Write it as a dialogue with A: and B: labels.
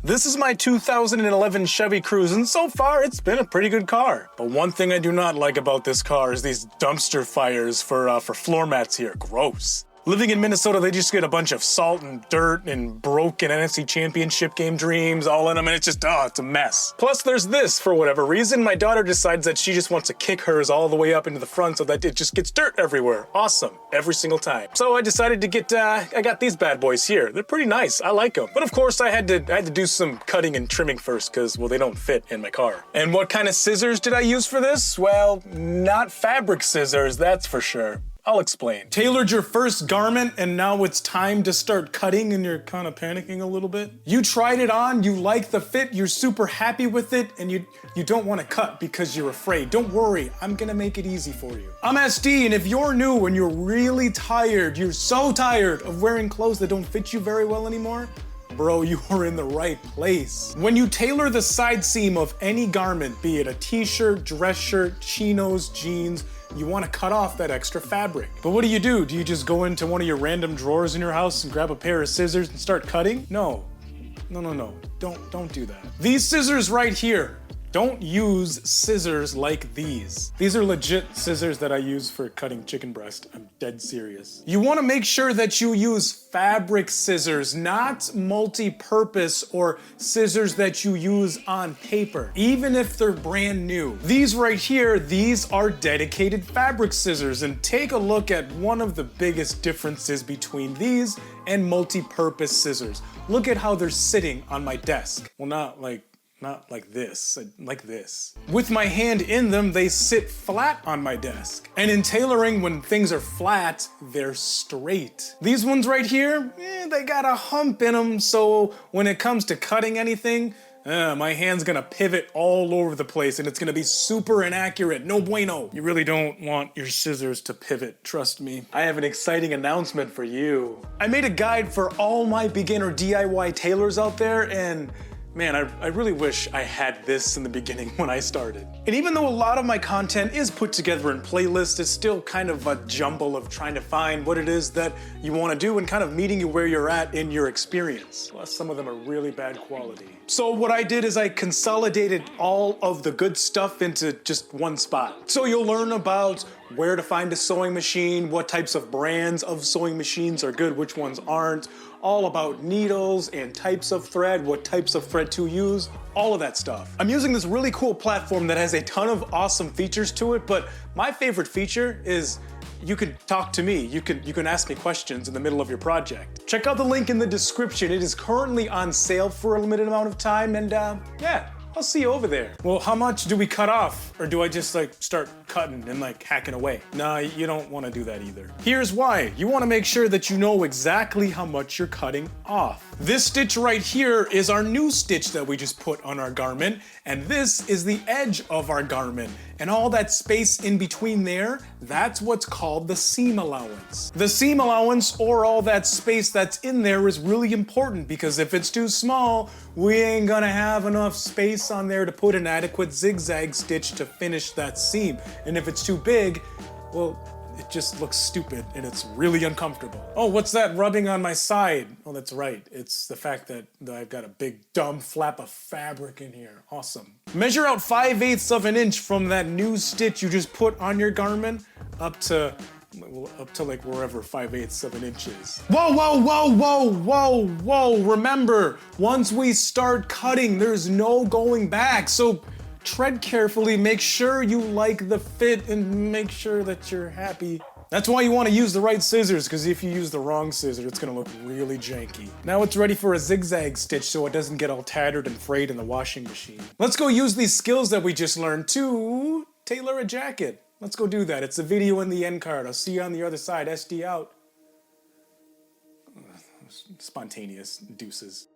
A: This is my 2011 Chevy Cruze, and so far it's been a pretty good car. But one thing I do not like about this car is these dumpster fires for floor mats here. Gross. Living in Minnesota, they just get a bunch of salt and dirt and broken NFC Championship game dreams all in them, and it's just, it's a mess. Plus, there's this. For whatever reason, my daughter decides that she just wants to kick hers all the way up into the front so that it just gets dirt everywhere. Awesome. Every single time. So I decided to get, I got these bad boys here. They're pretty nice. I like them. But of course, I had to do some cutting and trimming first because, well, they don't fit in my car. And what kind of scissors did I use for this? Well, not fabric scissors, that's for sure. I'll explain. Tailored your first garment and now it's time to start cutting and you're kind of panicking a little bit. You tried it on, you like the fit, you're super happy with it, and you don't want to cut because you're afraid. Don't worry, I'm gonna make it easy for you. I'm SD, and if you're new and you're really tired, you're so tired of wearing clothes that don't fit you very well anymore, bro, you are in the right place. When you tailor the side seam of any garment, be it a t-shirt, dress shirt, chinos, jeans, you want to cut off that extra fabric. But what do? Do you just go into one of your random drawers in your house and grab a pair of scissors and start cutting? No. Don't do that. These scissors right here, don't use scissors like these. These are legit scissors that I use for cutting chicken breast. I'm dead serious. You want to make sure that you use fabric scissors, not multi-purpose or scissors that you use on paper, even if they're brand new. These right here, these are dedicated fabric scissors, and take a look at one of the biggest differences between these and multi-purpose scissors. Look at how they're sitting on my desk. Well, not like this, like this. With my hand in them, they sit flat on my desk. And in tailoring, when things are flat, they're straight. These ones right here, they got a hump in them, so when it comes to cutting anything, my hand's gonna pivot all over the place and it's gonna be super inaccurate. No bueno. You really don't want your scissors to pivot, trust me. I have an exciting announcement for you. I made a guide for all my beginner DIY tailors out there, and man, I really wish I had this in the beginning when I started. And even though a lot of my content is put together in playlists, it's still kind of a jumble of trying to find what it is that you want to do and kind of meeting you where you're at in your experience. Plus, some of them are really bad quality. So what I did is I consolidated all of the good stuff into just one spot. So you'll learn about where to find a sewing machine, what types of brands of sewing machines are good, which ones aren't, all about needles and types of thread, what types of thread to use, all of that stuff. I'm using this really cool platform that has a ton of awesome features to it, but my favorite feature is you can talk to me. You can ask me questions in the middle of your project. Check out the link in the description. It is currently on sale for a limited amount of time, and yeah, I'll see you over there. Well, how much do we cut off? Or do I just start cutting and hacking away? Nah, you don't want to do that either. Here's why. You want to make sure that you know exactly how much you're cutting off. This stitch right here is our new stitch that we just put on our garment, and this is the edge of our garment. And all that space in between there, that's what's called the seam allowance. The seam allowance, or all that space that's in there, is really important because if it's too small, we ain't gonna have enough space on there to put an adequate zigzag stitch to finish that seam. And if it's too big, well, it just looks stupid and it's really uncomfortable. Oh, what's that rubbing on my side? Oh, that's right. It's the fact that I've got a big dumb flap of fabric in here. Awesome. Measure out 5/8 of an inch from that new stitch you just put on your garment up to wherever 5/8 of an inch is. Whoa. Remember, once we start cutting, there's no going back. So tread carefully, make sure you like the fit, and make sure that you're happy. That's why you want to use the right scissors, because if you use the wrong scissor, it's gonna look really janky. Now it's ready for a zigzag stitch so it doesn't get all tattered and frayed in the washing machine. Let's go use these skills that we just learned to tailor a jacket. Let's go do that. It's a video in the end card. I'll see you on the other side. SD out. Spontaneous deuces.